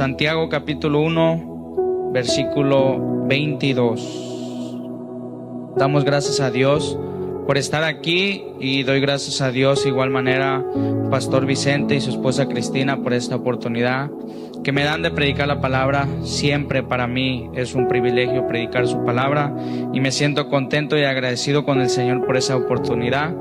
Santiago capítulo 1, versículo 22. Damos gracias a Dios por estar aquí y doy gracias a Dios de igual manera, Pastor Vicente y su esposa Cristina, por esta oportunidad que me dan de predicar la palabra. Siempre para mí es un privilegio predicar su palabra y me siento contento y agradecido con el Señor por esa oportunidad.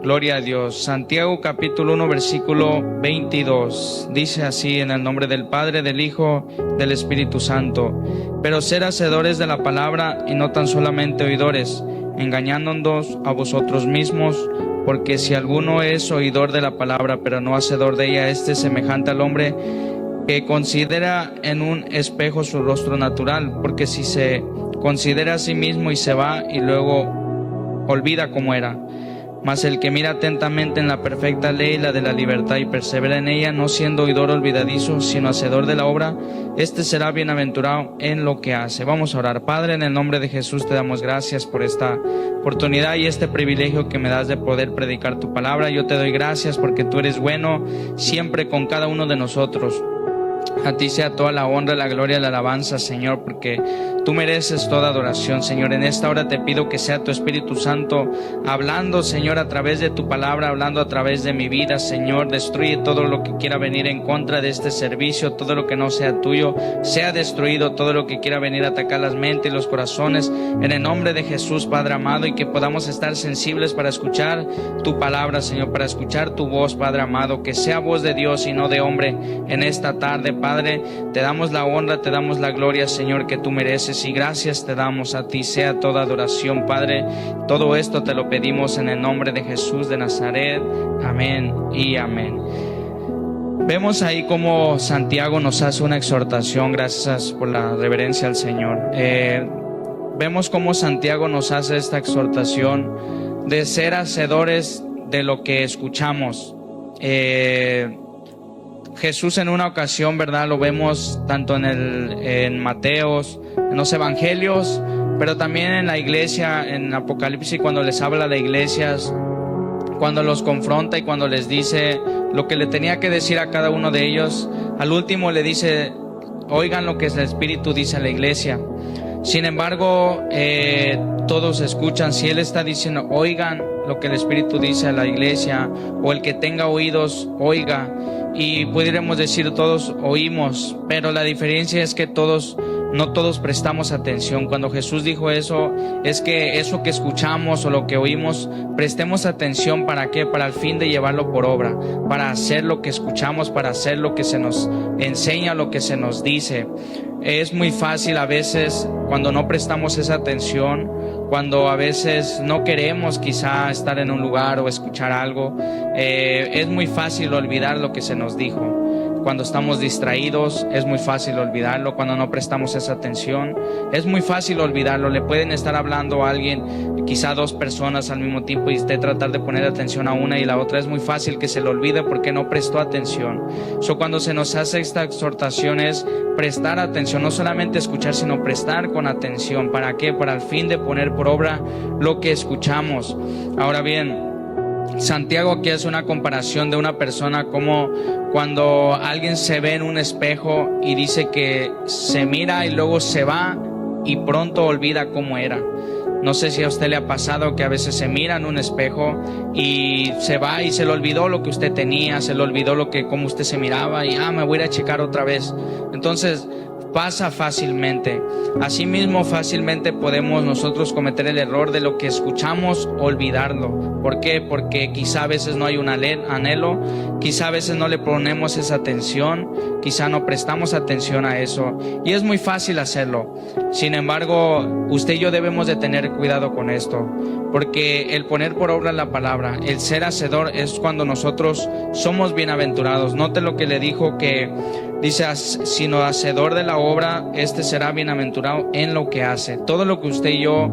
Gloria a Dios. Santiago capítulo 1 versículo 22 dice así: en el nombre del Padre, del Hijo, del Espíritu Santo. Pero ser hacedores de la palabra y no tan solamente oidores, engañándonos a vosotros mismos, porque si alguno es oidor de la palabra pero no hacedor de ella, este es semejante al hombre que considera en un espejo su rostro natural, porque si se considera a sí mismo y se va y luego olvida cómo era. Mas el que mira atentamente en la perfecta ley, la de la libertad, y persevera en ella, no siendo oidor olvidadizo, sino hacedor de la obra, este será bienaventurado en lo que hace. Vamos a orar. Padre, en el nombre de Jesús te damos gracias por esta oportunidad y este privilegio que me das de poder predicar tu palabra. Yo te doy gracias porque tú eres bueno siempre con cada uno de nosotros. A ti sea toda la honra, la gloria y la alabanza, Señor, porque tú mereces toda adoración, Señor. En esta hora te pido que sea tu Espíritu Santo hablando, Señor, a través de tu palabra, hablando a través de mi vida, Señor. Destruye todo lo que quiera venir en contra de este servicio, todo lo que no sea tuyo, sea destruido, todo lo que quiera venir a atacar las mentes y los corazones, en el nombre de Jesús, Padre amado, y que podamos estar sensibles para escuchar tu palabra, Señor, para escuchar tu voz, Padre amado, que sea voz de Dios y no de hombre en esta tarde, Padre. Te damos la honra, te damos la gloria, Señor, que tú mereces, y gracias te damos a ti. Sea toda adoración, Padre. Todo esto te lo pedimos en el nombre de Jesús de Nazaret. Amén y amén. Vemos ahí cómo Santiago nos hace una exhortación. Gracias por la reverencia al Señor. Vemos cómo Santiago nos hace esta exhortación de ser hacedores de lo que escuchamos. Jesús en una ocasión, ¿verdad? Lo vemos tanto en Mateos, en los evangelios, pero también en la iglesia, en Apocalipsis, cuando les habla a las iglesias, cuando los confronta y cuando les dice lo que le tenía que decir a cada uno de ellos. Al último le dice: oigan lo que el Espíritu dice a la iglesia. Sin embargo, todos escuchan. Si Él está diciendo oigan lo que el Espíritu dice a la iglesia, o el que tenga oídos, oiga. Y pudiéramos decir todos oímos, pero la diferencia es que no todos prestamos atención. Cuando Jesús dijo eso, es que eso que escuchamos o lo que oímos, prestemos atención. ¿Para qué? Para el fin de llevarlo por obra, para hacer lo que escuchamos, para hacer lo que se nos enseña, lo que se nos dice. Es muy fácil a veces cuando no prestamos esa atención, cuando a veces no queremos quizá estar en un lugar o escuchar algo, es muy fácil olvidar lo que se nos dijo. Cuando estamos distraídos es muy fácil olvidarlo. Cuando no prestamos esa atención es muy fácil olvidarlo. Le pueden estar hablando a alguien, quizá dos personas al mismo tiempo, y usted tratar de poner atención a una y la otra, es muy fácil que se le olvide porque no prestó atención. Cuando se nos hace esta exhortación es prestar atención, no solamente escuchar, sino prestar con atención. ¿Para qué? Para el fin de poner por obra lo que escuchamos. Ahora bien, Santiago aquí hace una comparación de una persona como cuando alguien se ve en un espejo y dice que se mira y luego se va y pronto olvida cómo era. No sé si a usted le ha pasado que a veces se mira en un espejo y se va y se le olvidó lo que usted tenía, se le olvidó cómo usted se miraba y me voy a ir a checar otra vez. Entonces pasa fácilmente. Asimismo, fácilmente podemos nosotros cometer el error de lo que escuchamos, olvidarlo. ¿Por qué? Porque quizá a veces no hay un anhelo, quizá a veces no le ponemos esa atención, quizá no prestamos atención a eso, y es muy fácil hacerlo. Sin embargo, usted y yo debemos de tener cuidado con esto, porque el poner por obra la palabra, el ser hacedor, es cuando nosotros somos bienaventurados. Note lo que le dijo, que dice: sino hacedor de la obra, este será bienaventurado en lo que hace. Todo lo que usted y yo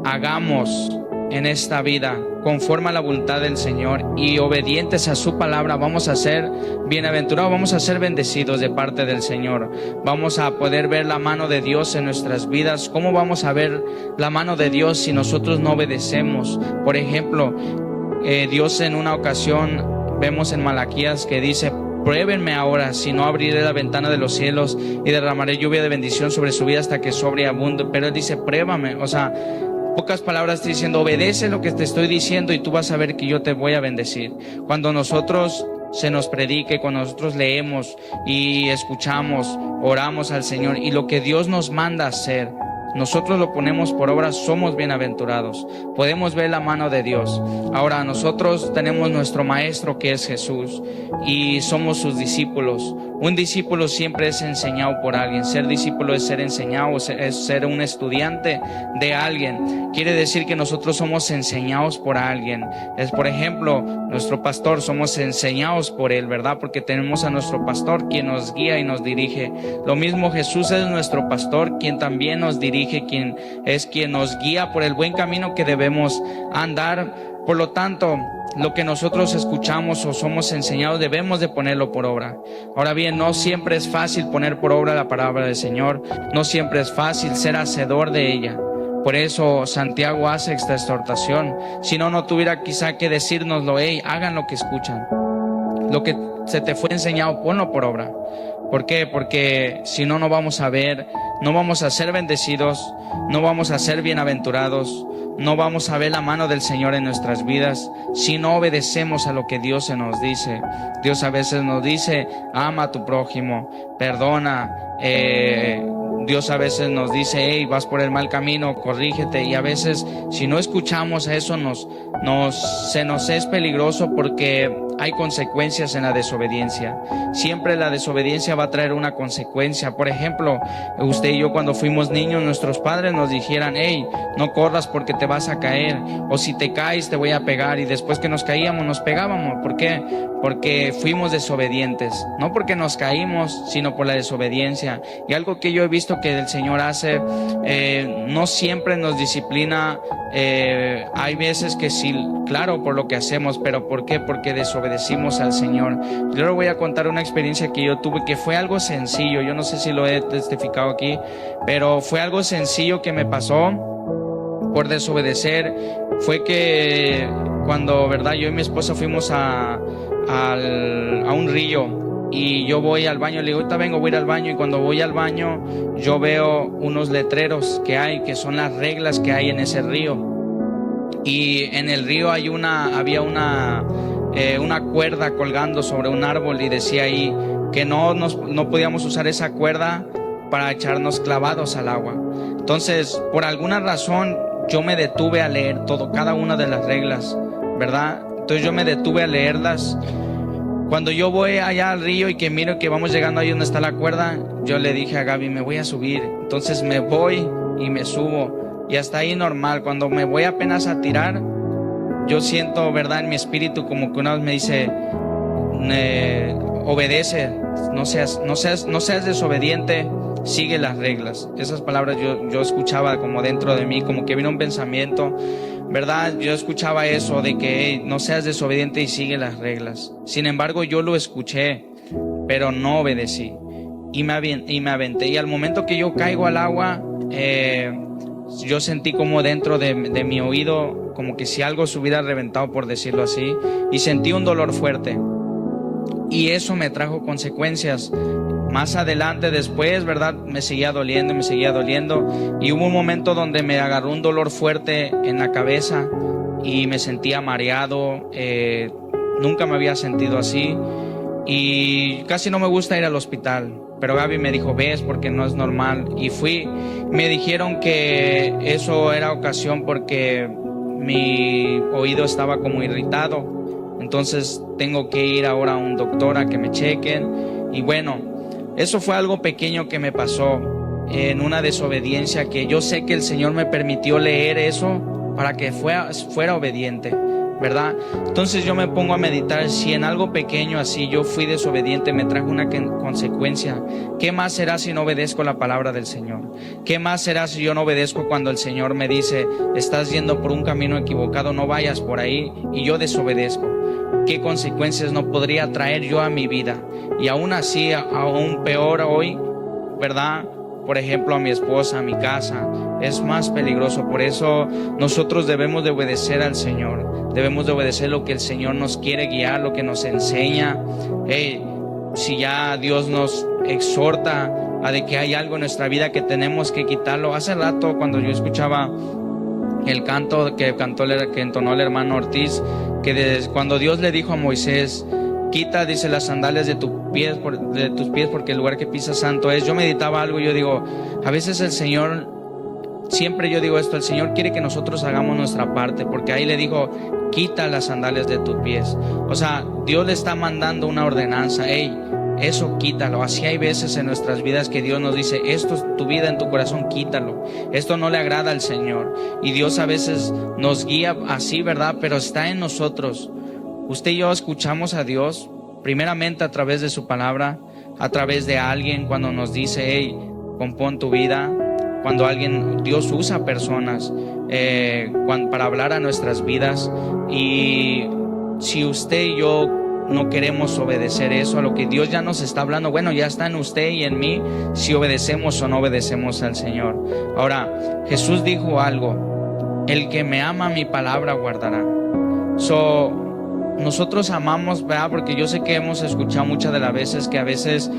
hagamos en esta vida conforme a la voluntad del Señor y obedientes a su palabra, vamos a ser bienaventurados, vamos a ser bendecidos de parte del Señor. Vamos a poder ver la mano de Dios en nuestras vidas. ¿Cómo vamos a ver la mano de Dios si nosotros no obedecemos? Por ejemplo, Dios en una ocasión, vemos en Malaquías que dice: pruébenme ahora, si no abriré la ventana de los cielos y derramaré lluvia de bendición sobre su vida hasta que sobreabunde. Pero Él dice, pruébame. O sea, pocas palabras está diciendo, obedece lo que te estoy diciendo y tú vas a ver que yo te voy a bendecir. Cuando nosotros se nos predique, cuando nosotros leemos y escuchamos, oramos al Señor y lo que Dios nos manda hacer, nosotros lo ponemos por obra, somos bienaventurados. Podemos ver la mano de Dios. Ahora nosotros tenemos nuestro maestro que es Jesús y somos sus discípulos. Un discípulo siempre es enseñado por alguien. Ser discípulo es ser enseñado, es ser un estudiante de alguien. Quiere decir que nosotros somos enseñados por alguien. Es, por ejemplo, nuestro pastor, somos enseñados por él, ¿verdad? Porque tenemos a nuestro pastor quien nos guía y nos dirige. Lo mismo Jesús es nuestro pastor, quien también nos dirige, quien nos guía por el buen camino que debemos andar. Por lo tanto, lo que nosotros escuchamos o somos enseñados debemos de ponerlo por obra. Ahora bien, no siempre es fácil poner por obra la palabra del Señor. No siempre es fácil ser hacedor de ella. Por eso Santiago hace esta exhortación. Si no, no tuviera quizá que decírnoslo, hey, hagan lo que escuchan. Lo que se te fue enseñado, ponlo por obra. ¿Por qué? Porque si no, no vamos a ver, no vamos a ser bendecidos, no vamos a ser bienaventurados, no vamos a ver la mano del Señor en nuestras vidas si no obedecemos a lo que Dios se nos dice. Dios a veces nos dice, ama a tu prójimo, perdona. Dios a veces nos dice, hey, vas por el mal camino, corrígete. Y a veces, si no escuchamos a eso, se nos es peligroso porque hay consecuencias en la desobediencia. Siempre la desobediencia va a traer una consecuencia. Por ejemplo, usted y yo cuando fuimos niños, nuestros padres nos dijeran, hey, no corras porque te vas a caer. O si te caes te voy a pegar. Y después que nos caíamos, nos pegábamos. ¿Por qué? Porque fuimos desobedientes. No porque nos caímos, sino por la desobediencia. Y algo que yo he visto que el Señor hace, no siempre nos disciplina. Hay veces que sí, claro, por lo que hacemos, pero ¿por qué? Porque desobedecimos al Señor. Yo les voy a contar una experiencia que yo tuve que fue algo sencillo. Yo no sé si lo he testificado aquí, pero fue algo sencillo que me pasó por desobedecer. Fue que cuando, verdad, yo y mi esposa fuimos a un río. Y yo voy al baño, le digo, ahorita vengo, voy a ir al baño. Y cuando voy al baño, yo veo unos letreros que son las reglas que hay en ese río. Y en el río había una cuerda colgando sobre un árbol y decía ahí que no podíamos usar esa cuerda para echarnos clavados al agua. Entonces, por alguna razón, yo me detuve a leer cada una de las reglas, ¿verdad? Entonces yo me detuve a leerlas. Cuando yo voy allá al río y que miro que vamos llegando ahí donde está la cuerda, yo le dije a Gaby, me voy a subir. Entonces me voy y me subo. Y hasta ahí normal. Cuando me voy apenas a tirar, yo siento, verdad, en mi espíritu como que una vez me dice, obedece, no seas desobediente, sigue las reglas. Esas palabras yo escuchaba como dentro de mí, como que vino un pensamiento, ¿verdad? Yo escuchaba eso de que hey, no seas desobediente y sigue las reglas. Sin embargo, yo lo escuché, pero no obedecí y me aventé. Y al momento que yo caigo al agua, yo sentí como dentro de mi oído, como que si algo se hubiera reventado, por decirlo así, y sentí un dolor fuerte. Y eso me trajo consecuencias. Más adelante, después, ¿verdad? Me seguía doliendo. Y hubo un momento donde me agarró un dolor fuerte en la cabeza y me sentía mareado. Nunca me había sentido así. Y casi no me gusta ir al hospital. Pero Gaby me dijo, ves, porque no es normal. Y fui. Me dijeron que eso era ocasión porque mi oído estaba como irritado. Entonces tengo que ir ahora a un doctor a que me chequen. Y bueno, eso fue algo pequeño que me pasó en una desobediencia que yo sé que el Señor me permitió leer eso para que fuera obediente, ¿verdad? Entonces yo me pongo a meditar, si en algo pequeño así yo fui desobediente, me trajo una consecuencia. ¿Qué más será si no obedezco la palabra del Señor? ¿Qué más será si yo no obedezco cuando el Señor me dice, estás yendo por un camino equivocado, no vayas por ahí, y yo desobedezco? ¿Qué consecuencias no podría traer yo a mi vida? Y aún así, aún peor hoy, ¿verdad? Por ejemplo, a mi esposa, a mi casa, es más peligroso. Por eso nosotros debemos de obedecer al Señor. Debemos de obedecer lo que el Señor nos quiere guiar, lo que nos enseña. si ya Dios nos exhorta a de que hay algo en nuestra vida que tenemos que quitarlo. Hace rato cuando yo escuchaba el canto que entonó el hermano Ortiz, que cuando Dios le dijo a Moisés, quita, dice, las sandalias de tus pies porque el lugar que pisas santo es. Yo meditaba algo y yo digo, a veces el Señor, siempre yo digo esto, el Señor quiere que nosotros hagamos nuestra parte, porque ahí le dijo, quita las sandalias de tus pies. O sea, Dios le está mandando una ordenanza, hey, eso quítalo. Así hay veces en nuestras vidas que Dios nos dice, esto es tu vida en tu corazón, quítalo. Esto no le agrada al Señor. Y Dios a veces nos guía así, ¿verdad? Pero está en nosotros. Usted y yo escuchamos a Dios primeramente a través de su palabra, a través de alguien cuando nos dice, hey, compón tu vida. Cuando Dios usa personas para hablar a nuestras vidas. Y si usted y yo no queremos obedecer eso, a lo que Dios ya nos está hablando, bueno, ya está en usted y en mí, si obedecemos o no obedecemos al Señor. Ahora, Jesús dijo algo, el que me ama mi palabra guardará. Nosotros amamos, ¿verdad? Porque yo sé que hemos escuchado muchas de las veces que a veces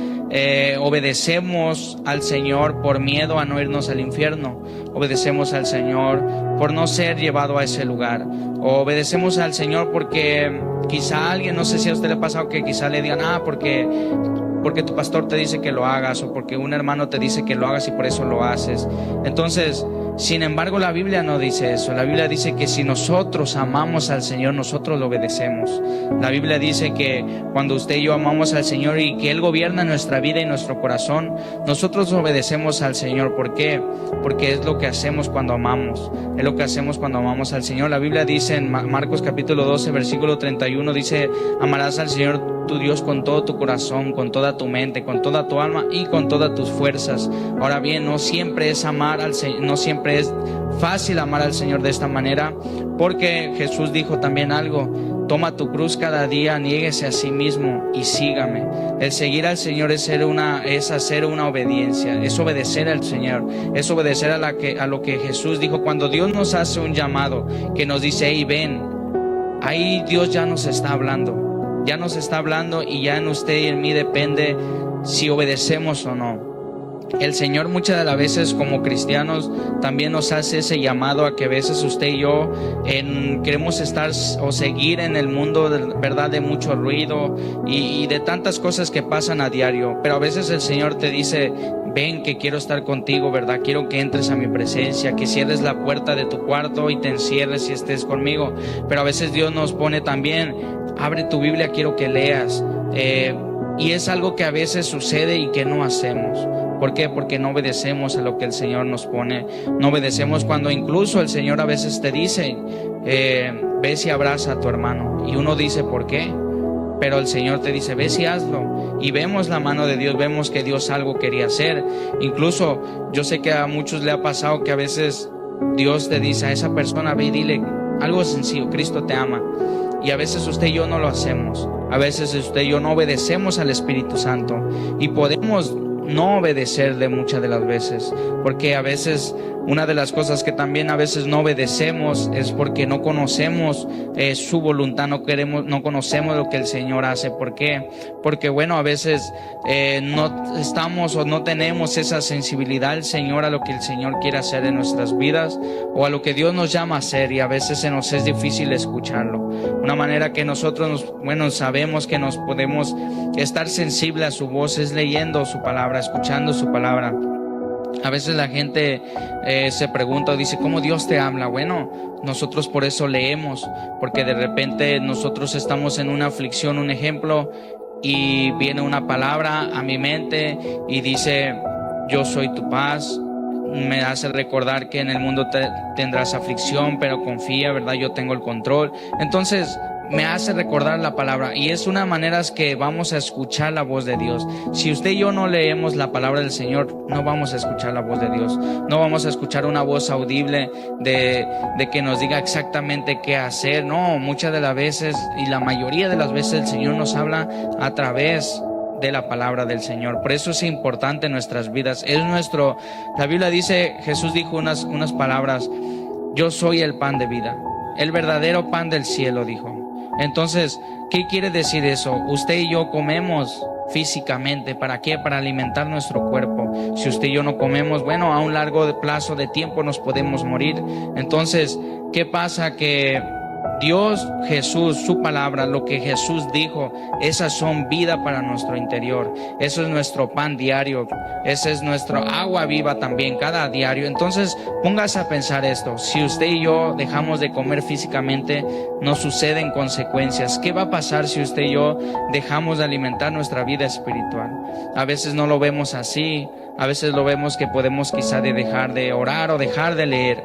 obedecemos al Señor por miedo a no irnos al infierno. Obedecemos al Señor por no ser llevado a ese lugar. O obedecemos al Señor porque quizá alguien, no sé si a usted le ha pasado que quizá le digan, porque tu pastor te dice que lo hagas, o porque un hermano te dice que lo hagas y por eso lo haces. Entonces, sin embargo, la Biblia no dice eso. La Biblia dice que si nosotros amamos al Señor, nosotros lo obedecemos. La Biblia dice que cuando usted y yo amamos al Señor y que Él gobierna nuestra vida y nuestro corazón, nosotros obedecemos al Señor. ¿Por qué? Porque es lo que hacemos cuando amamos. Es lo que hacemos cuando amamos al Señor. La Biblia dice en Marcos capítulo 12, versículo 31, dice, amarás al Señor tu Dios con todo tu corazón, con toda tu mente, con toda tu alma y con todas tus fuerzas. Ahora bien, no siempre es amar al Señor, no siempre es fácil amar al Señor de esta manera, porque Jesús dijo también algo, toma tu cruz cada día, niéguese a sí mismo y sígame. El seguir al Señor es hacer una obediencia, es obedecer al Señor, es obedecer a lo que Jesús dijo. Cuando Dios nos hace un llamado, que nos dice, hey, ven, ahí Dios ya nos está hablando. Ya nos está hablando y ya en usted y en mí depende si obedecemos o no. El Señor muchas de las veces como cristianos también nos hace ese llamado a que a veces usted y yo queremos estar o seguir en el mundo, ¿verdad? De mucho ruido y de tantas cosas que pasan a diario. Pero a veces el Señor te dice, ven que quiero estar contigo, ¿verdad? Quiero que entres a mi presencia, que cierres la puerta de tu cuarto y te encierres y estés conmigo. Pero a veces Dios nos pone también, abre tu Biblia, quiero que leas. Y es algo que a veces sucede y que no hacemos. ¿Por qué? Porque no obedecemos a lo que el Señor nos pone. No obedecemos cuando incluso el Señor a veces te dice, ve y abraza a tu hermano. Y uno dice, ¿por qué? Pero el Señor te dice, ve y hazlo. Y vemos la mano de Dios, vemos que Dios algo quería hacer. Incluso yo sé que a muchos le ha pasado que a veces Dios te dice a esa persona, ve y dile algo sencillo, Cristo te ama. Y a veces usted y yo no lo hacemos. A veces usted y yo no obedecemos al Espíritu Santo. Y podemos no obedecer de muchas de las veces, porque a veces una de las cosas que también a veces no obedecemos es porque no conocemos su voluntad, no conocemos lo que el Señor hace. ¿Por qué? Porque bueno, a veces no estamos o no tenemos esa sensibilidad al Señor, a lo que el Señor quiere hacer en nuestras vidas o a lo que Dios nos llama a hacer, y a veces se nos es difícil escucharlo. Una manera que nosotros sabemos que nos podemos estar sensible a su voz es leyendo su palabra, escuchando su palabra. A veces la gente se pregunta o dice, ¿cómo Dios te habla? Bueno, nosotros por eso leemos, porque de repente nosotros estamos en una aflicción, un ejemplo, y viene una palabra a mi mente y dice, yo soy tu paz. Me hace recordar que en el mundo tendrás aflicción, pero confía, ¿verdad? Yo tengo el control. Entonces me hace recordar la palabra, y es una manera que vamos a escuchar la voz de Dios. Si usted y yo no leemos la palabra del Señor, no vamos a escuchar la voz de Dios. No vamos a escuchar una voz audible de que nos diga exactamente qué hacer. No, muchas de las veces y la mayoría de las veces el Señor nos habla a través de la palabra del Señor. Por eso es importante en nuestras vidas. La Biblia dice, Jesús dijo unas palabras, yo soy el pan de vida, el verdadero pan del cielo, dijo. Entonces, ¿qué quiere decir eso? Usted y yo comemos físicamente. ¿Para qué? Para alimentar nuestro cuerpo. Si usted y yo no comemos, bueno, a un largo plazo de tiempo nos podemos morir. Entonces, ¿qué pasa? Que Dios, Jesús, su palabra, lo que Jesús dijo, esas son vida para nuestro interior. Eso es nuestro pan diario. Esa es nuestra agua viva también, cada diario. Entonces, póngase a pensar esto. Si usted y yo dejamos de comer físicamente, nos suceden consecuencias. ¿Qué va a pasar si usted y yo dejamos de alimentar nuestra vida espiritual? A veces no lo vemos así. A veces lo vemos que podemos quizá dejar de orar o dejar de leer.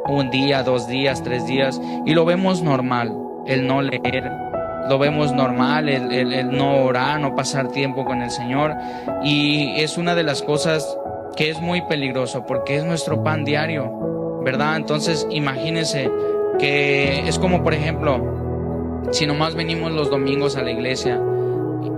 Un día, 2 días, 3 días, y lo vemos normal, el no leer, lo vemos normal, el no orar, no pasar tiempo con el Señor, y es una de las cosas que es muy peligroso, porque es nuestro pan diario, ¿verdad? Entonces imagínense que es como, por ejemplo, si nomás venimos los domingos a la iglesia,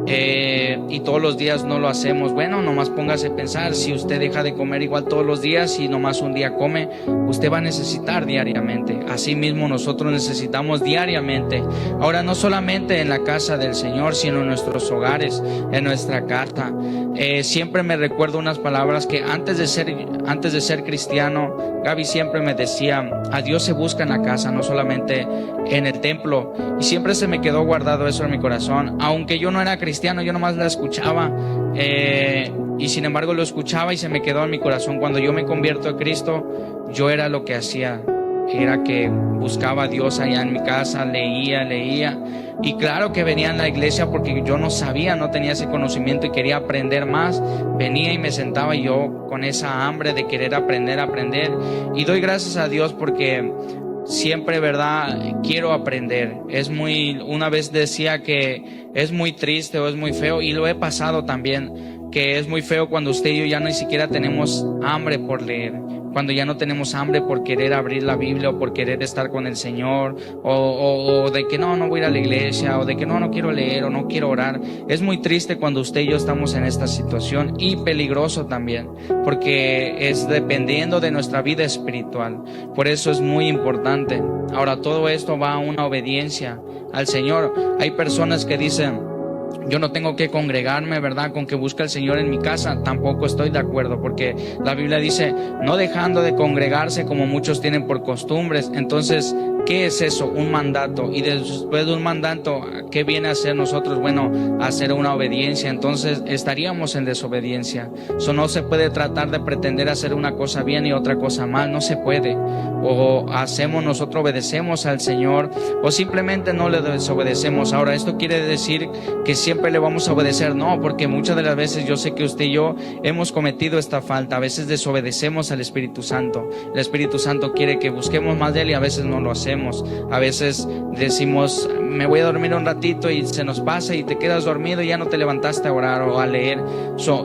y todos los días no lo hacemos, bueno, nomás póngase a pensar, si usted deja de comer igual todos los días y nomás un día come, usted va a necesitar diariamente. Así mismo nosotros necesitamos diariamente. Ahora, no solamente en la casa del Señor, sino en nuestros hogares, en nuestra casa. Siempre me recuerdo unas palabras que antes de ser cristiano, Gaby siempre me decía: a Dios se busca en la casa, no solamente en el templo. Y siempre se me quedó guardado eso en mi corazón. Aunque yo no era cristiano, yo nomás la escuchaba, y sin embargo lo escuchaba y se me quedó en mi corazón. Cuando yo me convierto a Cristo, yo era lo que hacía, era que buscaba a Dios allá en mi casa, leía, y claro que venía a la iglesia porque yo no sabía, no tenía ese conocimiento y quería aprender más. Venía y me sentaba yo con esa hambre de querer aprender, y doy gracias a Dios porque siempre, ¿verdad?, quiero aprender. Una vez decía que es muy triste o es muy feo, y lo he pasado también, que es muy feo cuando usted y yo ya ni siquiera tenemos hambre por leer, cuando ya no tenemos hambre por querer abrir la Biblia o por querer estar con el Señor, o de que no voy a ir a la iglesia, o de que no quiero leer o no quiero orar. Es muy triste cuando usted y yo estamos en esta situación, y peligroso también, porque es dependiendo de nuestra vida espiritual. Por eso es muy importante. Ahora, todo esto va a una obediencia al Señor. Hay personas que dicen: yo no tengo que congregarme, ¿verdad?, con que busque al Señor en mi casa. Tampoco estoy de acuerdo, porque la Biblia dice: no dejando de congregarse como muchos tienen por costumbres. Entonces, ¿qué es eso? Un mandato. Y después de un mandato, ¿qué viene a hacer nosotros? Bueno, hacer una obediencia. Entonces estaríamos en desobediencia. Eso no se puede tratar de pretender hacer una cosa bien y otra cosa mal. No se puede. O nosotros obedecemos al Señor, o simplemente no le desobedecemos. Ahora, ¿esto quiere decir que siempre le vamos a obedecer? No, porque muchas de las veces yo sé que usted y yo hemos cometido esta falta. A veces desobedecemos al Espíritu Santo. El Espíritu Santo quiere que busquemos más de Él, y a veces no lo hacemos. A veces decimos: me voy a dormir un ratito, y se nos pasa y te quedas dormido y ya no te levantaste a orar o a leer.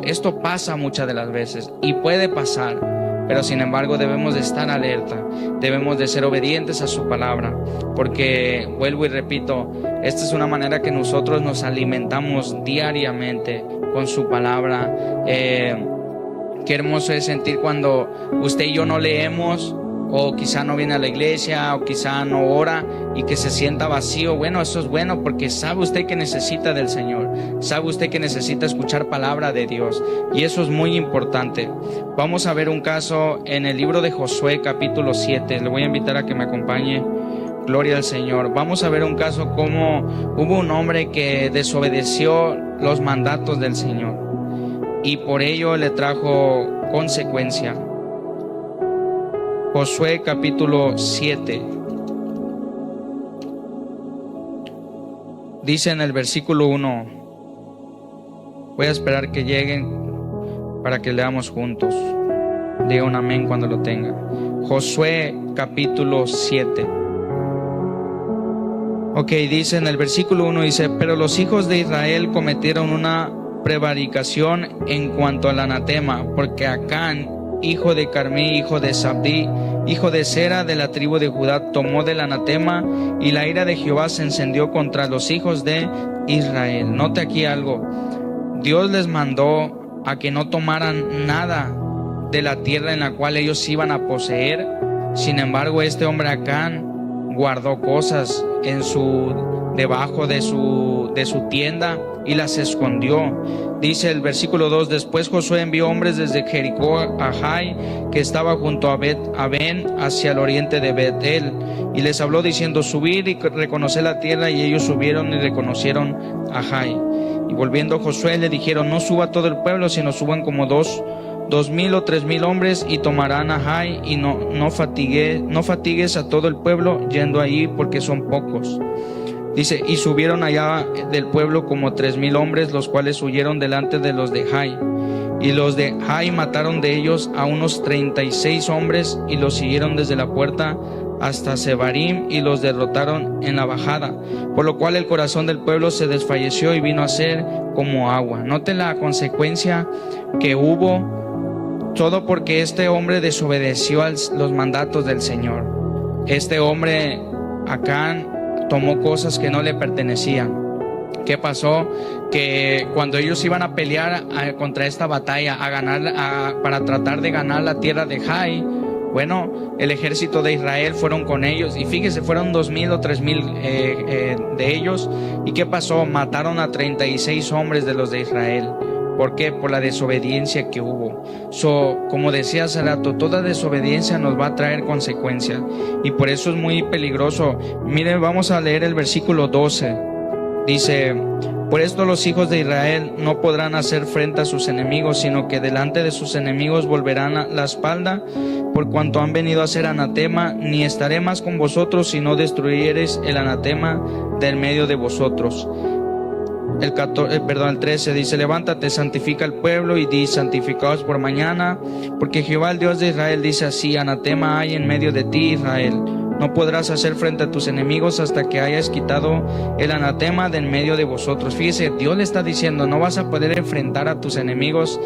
Esto pasa muchas de las veces, y puede pasar. Pero sin embargo debemos de estar alerta, debemos de ser obedientes a su palabra, porque, vuelvo y repito, esta es una manera que nosotros nos alimentamos diariamente con su palabra. Qué hermoso es sentir cuando usted y yo no leemos, o quizá no viene a la iglesia, o quizá no ora, y que se sienta vacío. Bueno, eso es bueno, porque sabe usted que necesita del Señor, sabe usted que necesita escuchar palabra de Dios, y eso es muy importante. Vamos a ver un caso en el libro de Josué, capítulo 7. Le voy a invitar a que me acompañe. Gloria al Señor. Vamos a ver un caso como hubo un hombre que desobedeció los mandatos del Señor, y por ello le trajo consecuencia. Josué capítulo 7. Dice en el versículo 1. Voy a esperar que lleguen para que leamos juntos. Diga un amén cuando lo tenga. Josué capítulo 7. Ok, dice en el versículo 1, dice: pero los hijos de Israel cometieron una prevaricación en cuanto al anatema, porque Acán, hijo de Carmí, hijo de Sabdí, hijo de Sera, de la tribu de Judá, tomó del anatema, y la ira de Jehová se encendió contra los hijos de Israel. Note aquí algo: Dios les mandó a que no tomaran nada de la tierra en la cual ellos iban a poseer. Sin embargo, este hombre Acán guardó cosas debajo de su tienda, y las escondió. Dice el versículo 2: después Josué envió hombres desde Jericó a Jai, que estaba junto a Ben, hacia el oriente de Bet-el, y les habló diciendo: subid y reconoced la tierra. Y ellos subieron y reconocieron a Jai. Y volviendo Josué le dijeron: no suba todo el pueblo, sino suban como 2,000 o 3,000 hombres, y tomarán a Jai, y no fatigues a todo el pueblo yendo allí, porque son pocos. Dice: y subieron allá del pueblo como 3,000 hombres, los cuales huyeron delante de los de Jai. Y los de Jai mataron de ellos a unos 36 hombres, y los siguieron desde la puerta hasta Sebarim, y los derrotaron en la bajada, por lo cual el corazón del pueblo se desfalleció y vino a ser como agua. Note la consecuencia que hubo, todo porque este hombre desobedeció los mandatos del Señor. Este hombre, Acán, tomó cosas que no le pertenecían. ¿Qué pasó? Que cuando ellos iban a pelear contra esta batalla, para tratar de ganar la tierra de Jai, bueno, el ejército de Israel fueron con ellos, y fíjese, fueron 2,000 o 3,000 de ellos. ¿Y qué pasó? Mataron a 36 hombres de los de Israel. ¿Por qué? Por la desobediencia que hubo. Como decía hace rato, toda desobediencia nos va a traer consecuencias, y por eso es muy peligroso. Miren, vamos a leer el versículo 12. Dice: por esto los hijos de Israel no podrán hacer frente a sus enemigos, sino que delante de sus enemigos volverán la espalda, por cuanto han venido a ser anatema. Ni estaré más con vosotros, si no destruyereis el anatema del medio de vosotros. El 13 dice: levántate, santifica el pueblo, y di: santificaos por mañana, porque Jehová el Dios de Israel dice así: anatema hay en medio de ti, Israel. No podrás hacer frente a tus enemigos hasta que hayas quitado el anatema de en medio de vosotros. Fíjese, Dios le está diciendo: no vas a poder enfrentar a tus enemigos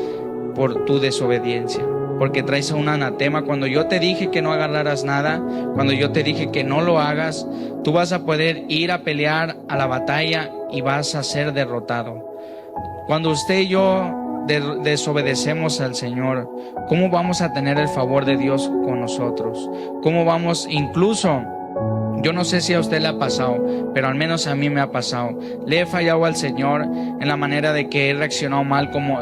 por tu desobediencia, porque traes un anatema. Cuando yo te dije que no agarraras nada, cuando yo te dije que no lo hagas, tú vas a poder ir a pelear a la batalla y vas a ser derrotado. Cuando usted y yo desobedecemos al Señor, ¿cómo vamos a tener el favor de Dios con nosotros? ¿Cómo vamos? Incluso, yo no sé si a usted le ha pasado, pero al menos a mí me ha pasado. Le he fallado al Señor en la manera de que he reaccionado mal como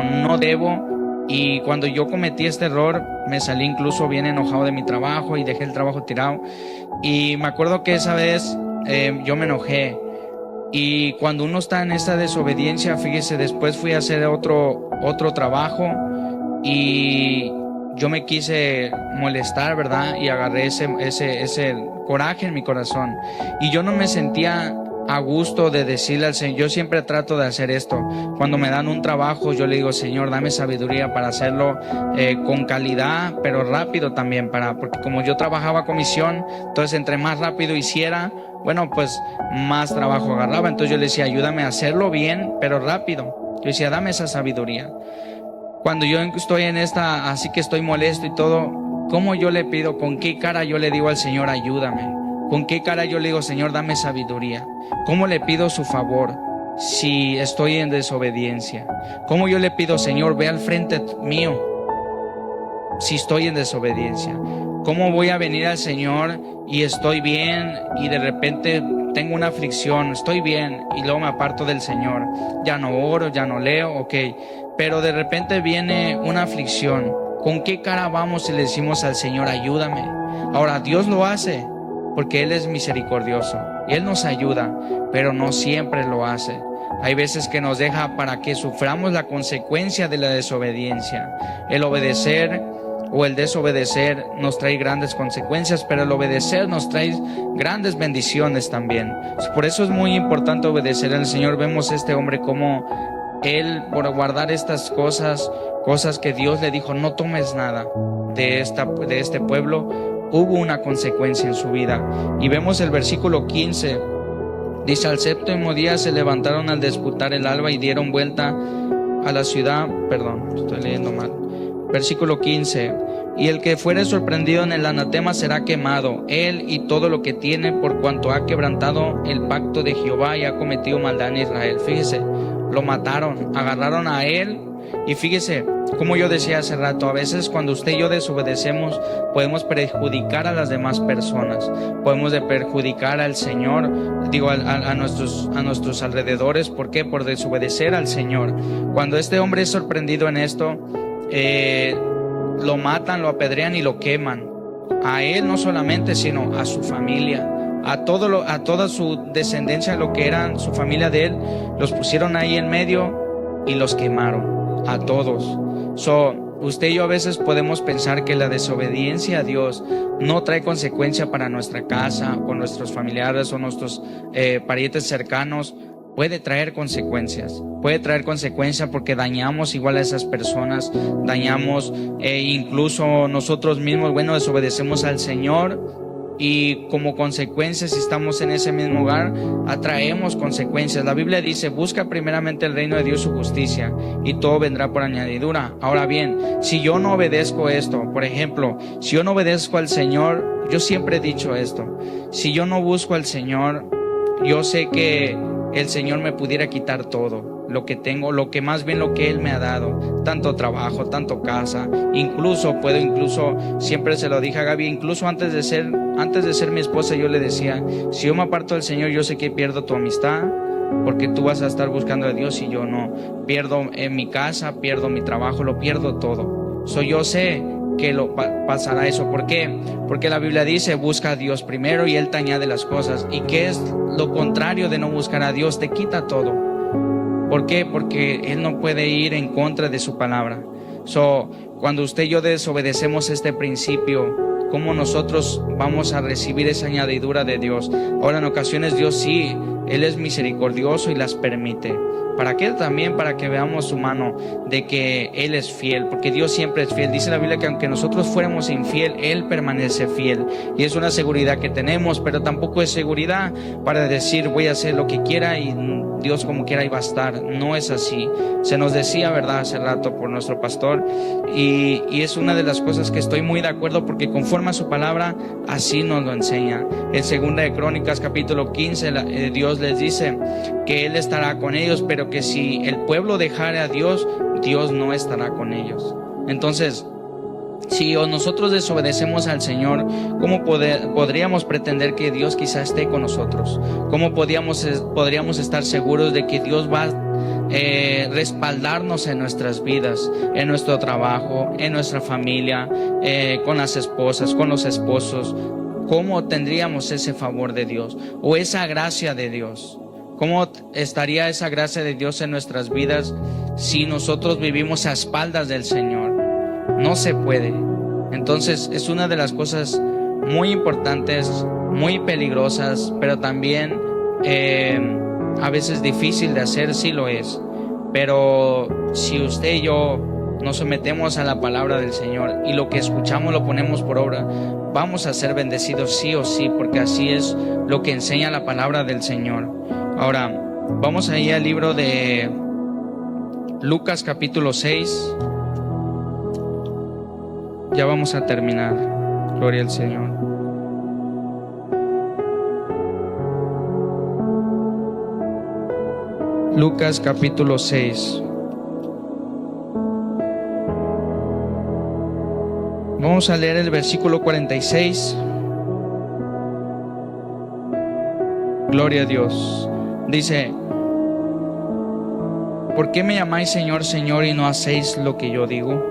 no debo. Y cuando yo cometí este error, me salí incluso bien enojado de mi trabajo y dejé el trabajo tirado. Y me acuerdo que esa vez yo me enojé. Y cuando uno está en esta desobediencia, fíjese, después fui a hacer otro trabajo, y yo me quise molestar, ¿verdad? Y agarré ese coraje en mi corazón. Y yo no me sentía a gusto de decirle al Señor. Yo siempre trato de hacer esto. Cuando me dan un trabajo, yo le digo: Señor, dame sabiduría para hacerlo con calidad, pero rápido también, porque como yo trabajaba a comisión, entonces entre más rápido hiciera, bueno, pues más trabajo agarraba. Entonces yo le decía: ayúdame a hacerlo bien, pero rápido. Yo decía: dame esa sabiduría. Cuando yo estoy en esta, así que estoy molesto y todo, ¿cómo yo le pido? ¿Con qué cara yo le digo al Señor: ayúdame? ¿Con qué cara yo le digo: Señor, dame sabiduría? ¿Cómo le pido su favor si estoy en desobediencia? ¿Cómo yo le pido: Señor, ve al frente mío si estoy en desobediencia? ¿Cómo voy a venir al Señor y estoy bien, y de repente tengo una aflicción, estoy bien, y luego me aparto del Señor? Ya no oro, ya no leo, ok, pero de repente viene una aflicción. ¿Con qué cara vamos y le decimos al Señor: ayúdame? Ahora, Dios lo hace porque Él es misericordioso y Él nos ayuda, pero no siempre lo hace. Hay veces que nos deja para que suframos la consecuencia de la desobediencia. El obedecer o el desobedecer nos trae grandes consecuencias, pero el obedecer nos trae grandes bendiciones también. Por eso es muy importante obedecer al Señor. Vemos a este hombre como él, por guardar estas cosas que Dios le dijo: no tomes nada de este pueblo, hubo una consecuencia en su vida. Y vemos el versículo 15. Dice: al séptimo día se levantaron al despuntar el alba y dieron vuelta a la ciudad. Perdón, estoy leyendo mal. Versículo 15: y el que fuere sorprendido en el anatema será quemado, él y todo lo que tiene, por cuanto ha quebrantado el pacto de Jehová y ha cometido maldad en Israel. Fíjese, lo mataron, agarraron a él. Y fíjese, como yo decía hace rato, a veces cuando usted y yo desobedecemos, podemos perjudicar a las demás personas, podemos perjudicar al Señor, a nuestros alrededores. ¿Por qué? Por desobedecer al Señor. Cuando este hombre es sorprendido en esto, lo matan, lo apedrean y lo queman. A él no solamente, sino a su familia, a toda su descendencia, lo que eran su familia de él, los pusieron ahí en medio y los quemaron. A todos. Usted y yo a veces podemos pensar que la desobediencia a Dios no trae consecuencia para nuestra casa o nuestros familiares o nuestros parientes cercanos. Puede traer consecuencias porque dañamos igual a esas personas, dañamos incluso nosotros mismos. Desobedecemos al Señor. Y como consecuencia, si estamos en ese mismo hogar, atraemos consecuencias. La Biblia dice: busca primeramente el reino de Dios, su justicia, y todo vendrá por añadidura. Ahora bien, si yo no obedezco esto, por ejemplo, si yo no obedezco al Señor, yo siempre he dicho esto: si yo no busco al Señor, yo sé que el Señor me pudiera quitar todo lo que tengo, lo que Él me ha dado, tanto trabajo, tanto casa, incluso siempre se lo dije a Gaby, incluso antes de ser mi esposa, yo le decía: si yo me aparto del Señor, yo sé que pierdo tu amistad, porque tú vas a estar buscando a Dios y yo no. Pierdo mi casa, pierdo mi trabajo, lo pierdo todo. Yo sé que pasará eso. ¿Por qué? Porque la Biblia dice: busca a Dios primero y Él te añade las cosas. ¿Y qué es lo contrario de no buscar a Dios? Te quita todo. ¿Por qué? Porque Él no puede ir en contra de su palabra. Cuando usted y yo desobedecemos este principio, ¿cómo nosotros vamos a recibir esa añadidura de Dios? Ahora, en ocasiones Dios sí, Él es misericordioso y las permite. ¿Para qué? También para que veamos su mano de que Él es fiel, porque Dios siempre es fiel. Dice la Biblia que aunque nosotros fuéramos infiel, Él permanece fiel. Y es una seguridad que tenemos, pero tampoco es seguridad para decir: voy a hacer lo que quiera y Dios como quiera ahí va a estar. No es así. Se nos decía, ¿verdad?, hace rato por nuestro pastor, y es una de las cosas que estoy muy de acuerdo, porque conforme a su palabra, así nos lo enseña. En 2 de Crónicas capítulo 15, Dios les dice que Él estará con ellos, pero que si el pueblo dejare a Dios, Dios no estará con ellos. Entonces, si nosotros desobedecemos al Señor, ¿cómo podríamos pretender que Dios quizá esté con nosotros? ¿Cómo podríamos estar seguros de que Dios va a respaldarnos en nuestras vidas, en nuestro trabajo, en nuestra familia, con las esposas, con los esposos? ¿Cómo tendríamos ese favor de Dios o esa gracia de Dios? ¿Cómo estaría esa gracia de Dios en nuestras vidas si nosotros vivimos a espaldas del Señor? No se puede. Entonces es una de las cosas muy importantes, muy peligrosas, pero también a veces difícil de hacer. Sí lo es. Pero si usted y yo nos sometemos a la palabra del Señor y lo que escuchamos lo ponemos por obra, vamos a ser bendecidos sí o sí, porque así es lo que enseña la palabra del Señor. Ahora, vamos ahí al libro de Lucas capítulo 6. Ya vamos a terminar. Gloria al Señor. Lucas capítulo 6. Vamos a leer el versículo 46. Gloria a Dios. Dice: ¿por qué me llamáis Señor, Señor, y no hacéis lo que yo digo?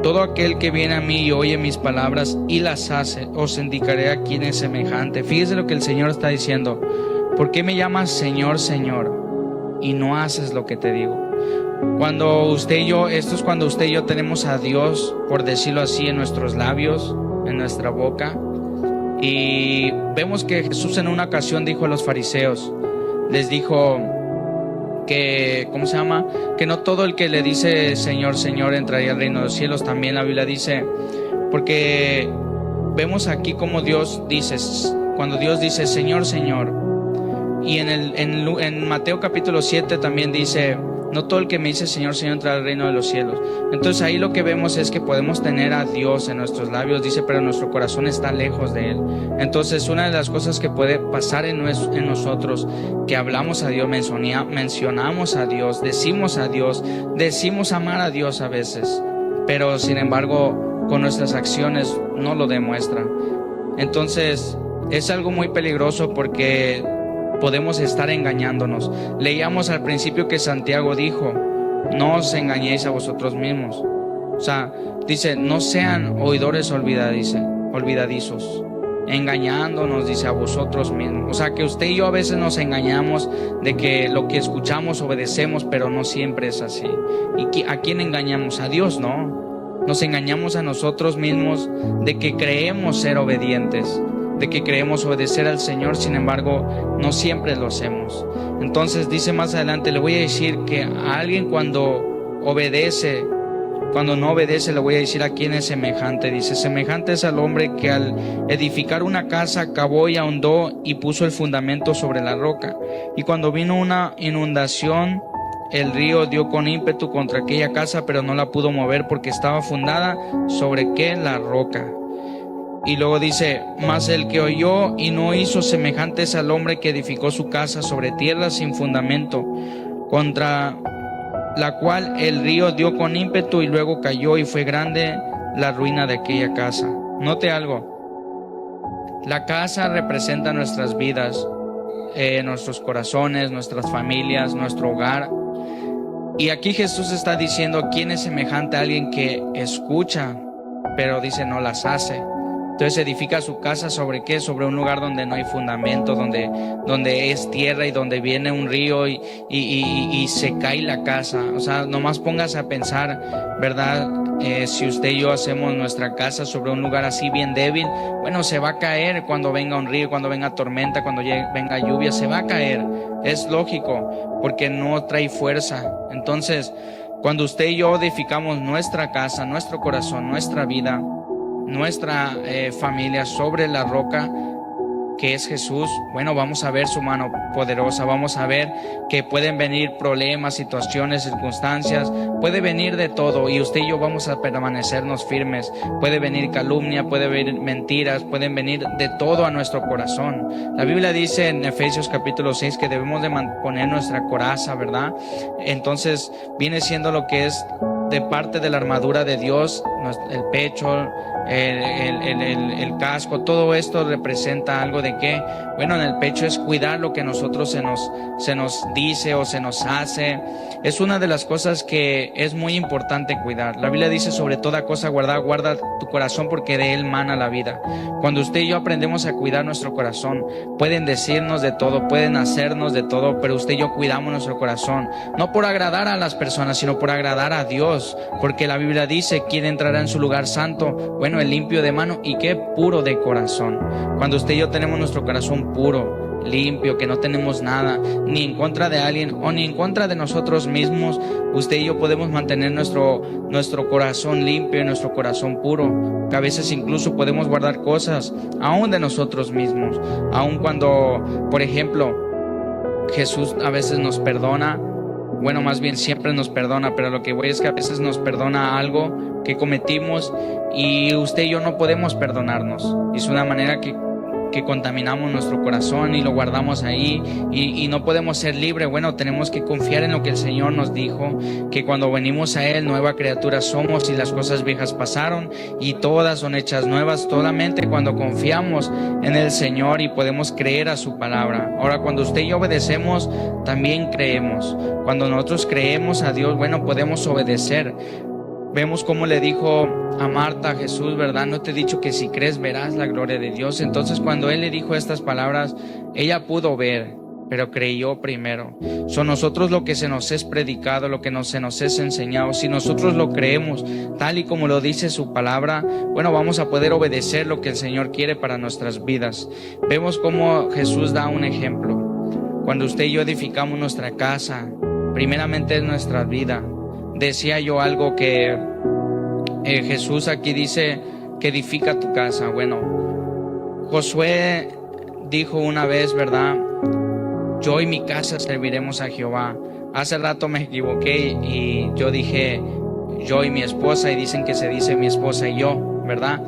Todo aquel que viene a mí y oye mis palabras y las hace, os indicaré a quién es semejante. Fíjese lo que el Señor está diciendo: ¿por qué me llamas Señor, Señor, y no haces lo que te digo? Cuando usted y yo, esto es cuando usted y yo tenemos a Dios, por decirlo así, en nuestros labios, en nuestra boca. Y vemos que Jesús en una ocasión dijo a los fariseos, les dijo que, que no todo el que le dice Señor, Señor entraría al reino de los cielos. También la Biblia dice, porque vemos aquí como Dios dice, cuando Dios dice Señor, Señor. Y en Mateo capítulo 7 también dice No todo el que me dice Señor, Señor entrará al reino de los cielos. Entonces ahí lo que vemos es que podemos tener a Dios en nuestros labios, dice, pero nuestro corazón está lejos de Él. Entonces una de las cosas que puede pasar en nosotros, que hablamos a Dios, mencionamos a Dios, decimos amar a Dios a veces, pero sin embargo con nuestras acciones no lo demuestra. Entonces es algo muy peligroso porque podemos estar engañándonos. Leíamos al principio que Santiago dijo: no os engañéis a vosotros mismos. O sea, dice, no sean oidores olvidadizos, engañándonos, dice, a vosotros mismos. O sea, que usted y yo a veces nos engañamos de que lo que escuchamos obedecemos, pero no siempre es así. ¿Y a quién engañamos? A Dios, ¿no? Nos engañamos a nosotros mismos de que creemos ser obedientes, de que creemos obedecer al Señor, sin embargo, no siempre lo hacemos. Entonces dice más adelante, le voy a decir que a alguien cuando no obedece, le voy a decir a quién es semejante. Dice, semejante es al hombre que al edificar una casa cavó y ahondó y puso el fundamento sobre la roca. Y cuando vino una inundación, el río dio con ímpetu contra aquella casa, pero no la pudo mover porque estaba fundada sobre ¿qué? La roca. Y luego dice, mas el que oyó y no hizo, semejante es al hombre que edificó su casa sobre tierra sin fundamento, contra la cual el río dio con ímpetu y luego cayó, y fue grande la ruina de aquella casa. Note algo, la casa representa nuestras vidas, nuestros corazones, nuestras familias, nuestro hogar. Y aquí Jesús está diciendo, ¿quién es semejante a alguien que escucha, pero dice no las hace? Entonces edifica su casa ¿sobre qué? Sobre un lugar donde no hay fundamento, donde es tierra y donde viene un río y se cae la casa. O sea, nomás póngase a pensar, ¿verdad? Si usted y yo hacemos nuestra casa sobre un lugar así bien débil, bueno, se va a caer cuando venga un río, cuando venga tormenta, cuando venga lluvia, se va a caer. Es lógico, porque no trae fuerza. Entonces, cuando usted y yo edificamos nuestra casa, nuestro corazón, nuestra vida, nuestra familia sobre la roca que es Jesús, bueno, vamos a ver su mano poderosa, vamos a ver que pueden venir problemas, situaciones, circunstancias, puede venir de todo y usted y yo vamos a permanecernos firmes. Puede venir calumnia, puede venir mentiras, pueden venir de todo a nuestro corazón. La Biblia dice en Efesios capítulo 6 que debemos de poner nuestra coraza, ¿verdad? Entonces viene siendo lo que es de parte de la armadura de Dios, el pecho, el casco, todo esto representa algo de que, bueno, en el pecho es cuidar lo que nosotros se nos dice o se nos hace. Es una de las cosas que es muy importante cuidar. La Biblia dice, sobre toda cosa guarda tu corazón porque de él mana la vida. Cuando usted y yo aprendemos a cuidar nuestro corazón, pueden decirnos de todo, pueden hacernos de todo, pero usted y yo cuidamos nuestro corazón, no por agradar a las personas, sino por agradar a Dios, porque la Biblia dice, ¿quién entrará en su lugar santo? Bueno, el limpio de mano y qué puro de corazón. Cuando usted y yo tenemos nuestro corazón puro, limpio, que no tenemos nada, ni en contra de alguien o ni en contra de nosotros mismos, usted y yo podemos mantener nuestro corazón limpio y nuestro corazón puro, que a veces incluso podemos guardar cosas aún de nosotros mismos, aún cuando, por ejemplo, Jesús a veces nos perdona. Bueno, más bien siempre nos perdona, pero lo que voy es que a veces nos perdona algo que cometimos y usted y yo no podemos perdonarnos. Es una manera que contaminamos nuestro corazón y lo guardamos ahí y no podemos ser libres. Bueno, tenemos que confiar en lo que el Señor nos dijo, que cuando venimos a Él, nueva criatura somos y las cosas viejas pasaron y todas son hechas nuevas solamente cuando confiamos en el Señor y podemos creer a su palabra. Ahora, cuando usted y yo obedecemos, también creemos. Cuando nosotros creemos a Dios, bueno, podemos obedecer. Vemos cómo le dijo a Marta a Jesús, ¿verdad? No te he dicho que si crees verás la gloria de Dios. Entonces cuando Él le dijo estas palabras, ella pudo ver, pero creyó primero. Son nosotros lo que se nos es predicado, lo que se nos es enseñado. Si nosotros lo creemos tal y como lo dice su palabra, bueno, vamos a poder obedecer lo que el Señor quiere para nuestras vidas. Vemos cómo Jesús da un ejemplo. Cuando usted y yo edificamos nuestra casa, primeramente es nuestra vida. Decía yo algo que Jesús aquí dice que edifica tu casa. Bueno, Josué dijo una vez, ¿verdad? Yo y mi casa serviremos a Jehová. hace rato me equivoqué y yo dije yo y mi esposa, y dicen que se dice mi esposa y yo, ¿verdad?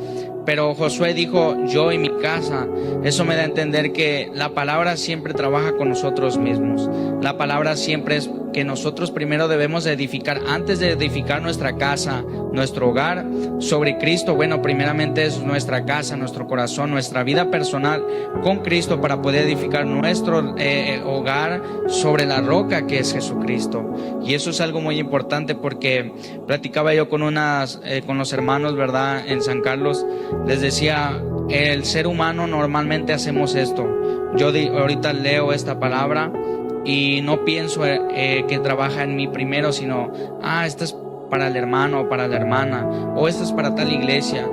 Pero Josué dijo yo y mi casa. Eso me da a entender que la palabra siempre trabaja con nosotros mismos. La palabra siempre es que nosotros primero debemos edificar, antes de edificar nuestra casa, nuestro hogar, sobre Cristo. Bueno, primeramente es nuestra casa, nuestro corazón, nuestra vida personal con Cristo, para poder edificar nuestro hogar sobre la roca que es Jesucristo. Y eso es algo muy importante, porque platicaba yo con los hermanos, ¿verdad? En San Carlos, les decía, el ser humano normalmente hacemos esto. Yo ahorita leo esta palabra y no pienso que trabaja en mí primero, sino, esta es para el hermano o para la hermana, o esta es para tal iglesia,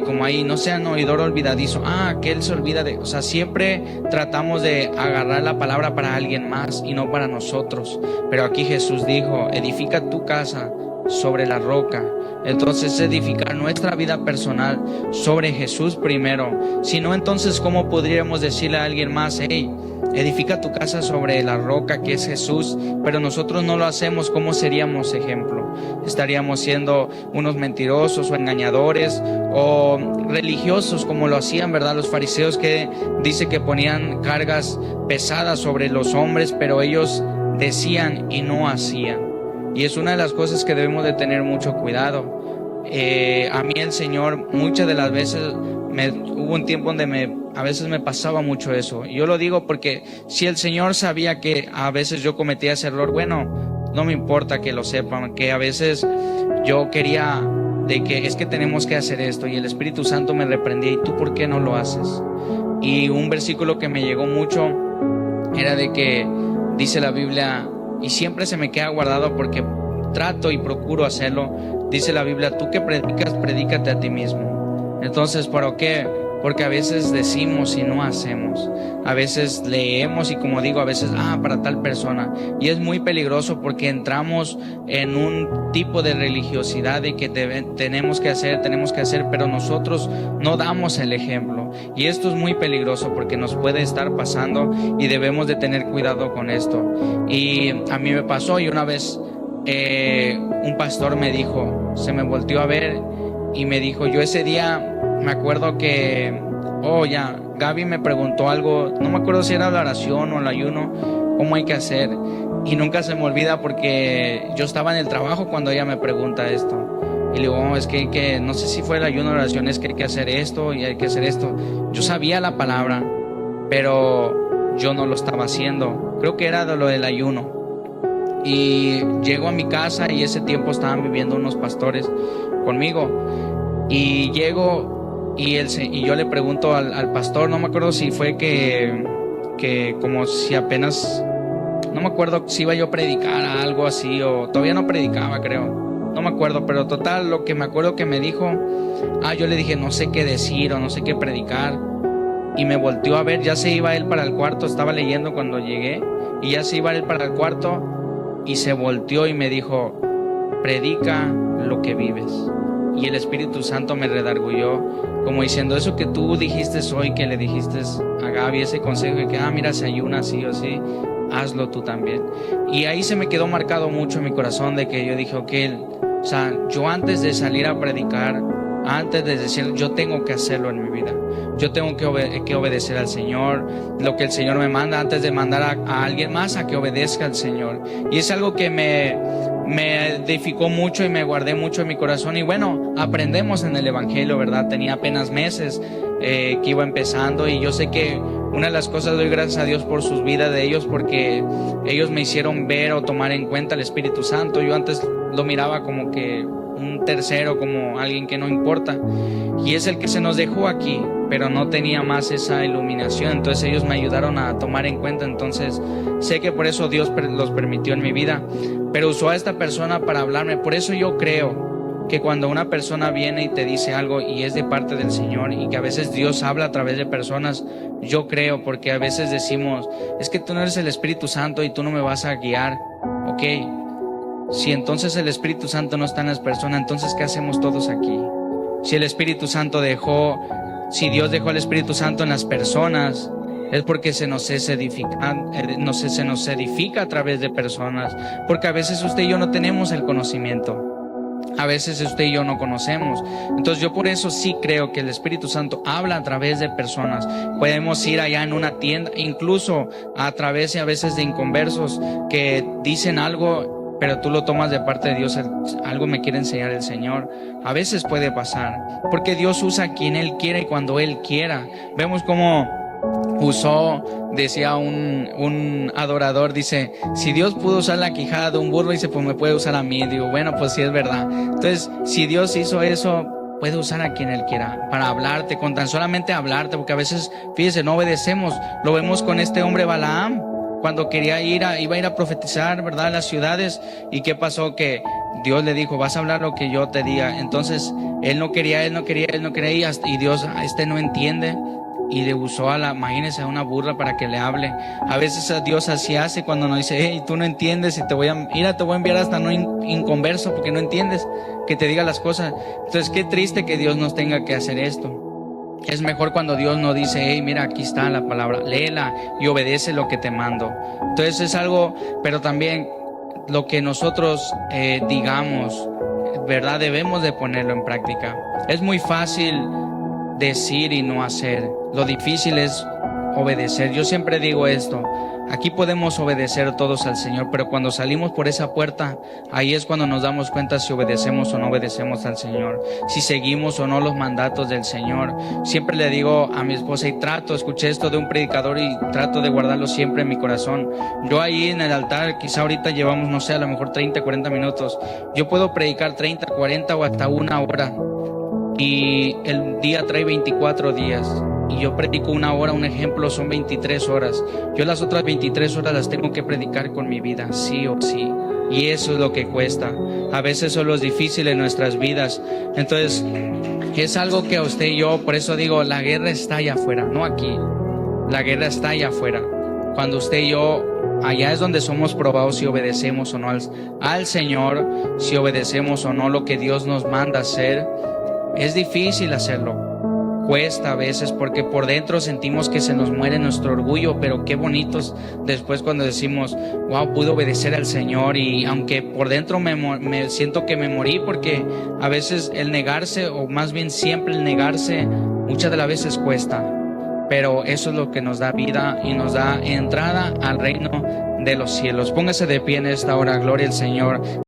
como ahí, no sean oidor olvidadizo, que él se olvida de, o sea, siempre tratamos de agarrar la palabra para alguien más y no para nosotros. Pero aquí Jesús dijo, edifica tu casa sobre la roca. Entonces, edificar nuestra vida personal sobre Jesús primero. Si no, entonces, ¿cómo podríamos decirle a alguien más, hey, edifica tu casa sobre la roca que es Jesús? Pero nosotros no lo hacemos. ¿Cómo seríamos ejemplo? Estaríamos siendo unos mentirosos o engañadores o religiosos, como lo hacían, ¿verdad? Los fariseos, que dice que ponían cargas pesadas sobre los hombres, pero ellos decían y no hacían. Y es una de las cosas que debemos de tener mucho cuidado. A mí el Señor muchas de las veces, hubo un tiempo donde a veces me pasaba mucho eso. Y yo lo digo porque si el Señor sabía que a veces yo cometía ese error, bueno, no me importa que lo sepan, que a veces yo quería de que es que tenemos que hacer esto, y el Espíritu Santo me reprendía, ¿y tú por qué no lo haces? Y un versículo que me llegó mucho era de que dice la Biblia, y siempre se me queda guardado porque trato y procuro hacerlo. Dice la Biblia, tú que predicas, predícate a ti mismo. Entonces, ¿para qué? Porque a veces decimos y no hacemos. A veces leemos y, como digo, a veces, para tal persona. Y es muy peligroso, porque entramos en un tipo de religiosidad de que tenemos que hacer, pero nosotros no damos el ejemplo. Y esto es muy peligroso, porque nos puede estar pasando y debemos de tener cuidado con esto. Y a mí me pasó, y una vez un pastor me dijo, se me volteó a ver y me dijo, yo ese día me acuerdo que, Gaby me preguntó algo, no me acuerdo si era la oración o el ayuno, cómo hay que hacer, y nunca se me olvida, porque yo estaba en el trabajo cuando ella me pregunta esto, y le digo, es que no sé si fue el ayuno o la oración, es que hay que hacer esto y hay que hacer esto. Yo sabía la palabra, pero yo no lo estaba haciendo. Creo que era de lo del ayuno. Y llego a mi casa, y ese tiempo estaban viviendo unos pastores conmigo, y llego y yo le pregunto al pastor, no me acuerdo si fue que como si apenas, no me acuerdo si iba yo a predicar algo así, o todavía no predicaba, creo, no me acuerdo, pero total, lo que me acuerdo que me dijo, yo le dije, no sé qué decir o no sé qué predicar, y me volteó a ver, ya se iba él para el cuarto, estaba leyendo cuando llegué, y ya se iba él para el cuarto, y se volteó y me dijo, predica lo que vives. Y el Espíritu Santo me redarguyó, como diciendo, eso que tú dijiste hoy, que le dijiste a Gaby, ese consejo de que, mira, se ayuna así o así, hazlo tú también. Y ahí se me quedó marcado mucho en mi corazón, de que yo dije, o sea, yo antes de salir a predicar, antes de decir, yo tengo que hacerlo en mi vida. Yo tengo que obedecer al Señor, lo que el Señor me manda, antes de mandar a alguien más a que obedezca al Señor. Y es algo que me edificó mucho y me guardé mucho en mi corazón. Y bueno, aprendemos en el Evangelio, ¿verdad? Tenía apenas meses que iba empezando, y yo sé que una de las cosas, doy gracias a Dios por sus vidas de ellos, porque ellos me hicieron ver o tomar en cuenta el Espíritu Santo. Yo antes lo miraba como que un tercero, como alguien que no importa, y es el que se nos dejó aquí, pero no tenía más esa iluminación. Entonces ellos me ayudaron a tomar en cuenta. Entonces sé que por eso Dios los permitió en mi vida, pero usó a esta persona para hablarme. Por eso yo creo que cuando una persona viene y te dice algo y es de parte del Señor, y que a veces Dios habla a través de personas, yo creo, porque a veces decimos, es que tú no eres el Espíritu Santo y tú no me vas a guiar. Ok, si entonces el Espíritu Santo no está en las personas, entonces ¿qué hacemos todos aquí? Si el Espíritu Santo si Dios dejó el Espíritu Santo en las personas, es porque se nos es no sé, se nos edifica a través de personas, porque a veces usted y yo no tenemos el conocimiento. A veces usted y yo no conocemos. Entonces yo por eso sí creo que el Espíritu Santo habla a través de personas. Podemos ir allá en una tienda, incluso a través a veces de inconversos que dicen algo, pero tú lo tomas de parte de Dios. Algo me quiere enseñar el Señor. A veces puede pasar, porque Dios usa a quien Él quiera y cuando Él quiera. Vemos cómo decía un adorador, dice, si Dios pudo usar la quijada de un burro, dice, pues me puede usar a mí. Digo, bueno, pues sí es verdad. Entonces, si Dios hizo eso, puede usar a quien Él quiera para hablarte, con tan solamente hablarte, porque a veces, fíjese, no obedecemos. Lo vemos con este hombre Balaam, cuando iba a ir a profetizar, ¿verdad?, en las ciudades. ¿Y qué pasó? Que Dios le dijo, vas a hablar lo que yo te diga. Entonces, él no quería, y Dios, este no entiende. Y le usó imagínese, a una burra para que le hable. A veces a Dios así hace cuando nos dice, hey, tú no entiendes y te voy a enviar hasta no inconverso porque no entiendes, que te diga las cosas. Entonces, qué triste que Dios nos tenga que hacer esto. Es mejor cuando Dios nos dice, hey, mira, aquí está la palabra, léela y obedece lo que te mando. Entonces es algo, pero también lo que nosotros digamos, ¿verdad? Debemos de ponerlo en práctica. Es muy fácil decir y no hacer. Lo difícil es obedecer. Yo siempre digo esto, aquí podemos obedecer todos al Señor, pero cuando salimos por esa puerta, ahí es cuando nos damos cuenta si obedecemos o no obedecemos al Señor, si seguimos o no los mandatos del Señor. Siempre le digo a mi esposa, y escuché esto de un predicador y trato de guardarlo siempre en mi corazón. Yo ahí en el altar, quizá ahorita llevamos, no sé, a lo mejor 30, 40 minutos. Yo puedo predicar 30, 40 o hasta una hora. Y el día trae 24 días. Y yo predico una hora, un ejemplo, son 23 horas. Yo las otras 23 horas las tengo que predicar con mi vida, sí o sí. Y eso es lo que cuesta. A veces son los difíciles en nuestras vidas. Entonces, es algo que a usted y yo, por eso digo, la guerra está allá afuera, no aquí. La guerra está allá afuera. Cuando usted y yo, allá es donde somos probados si obedecemos o no al Señor, si obedecemos o no lo que Dios nos manda hacer. Es difícil hacerlo. Cuesta a veces porque por dentro sentimos que se nos muere nuestro orgullo, pero qué bonitos después cuando decimos, wow, pude obedecer al Señor. Y aunque por dentro me siento que me morí, porque a veces el negarse, o más bien siempre el negarse, muchas de las veces cuesta, pero eso es lo que nos da vida y nos da entrada al reino de los cielos. Póngase de pie en esta hora, gloria al Señor.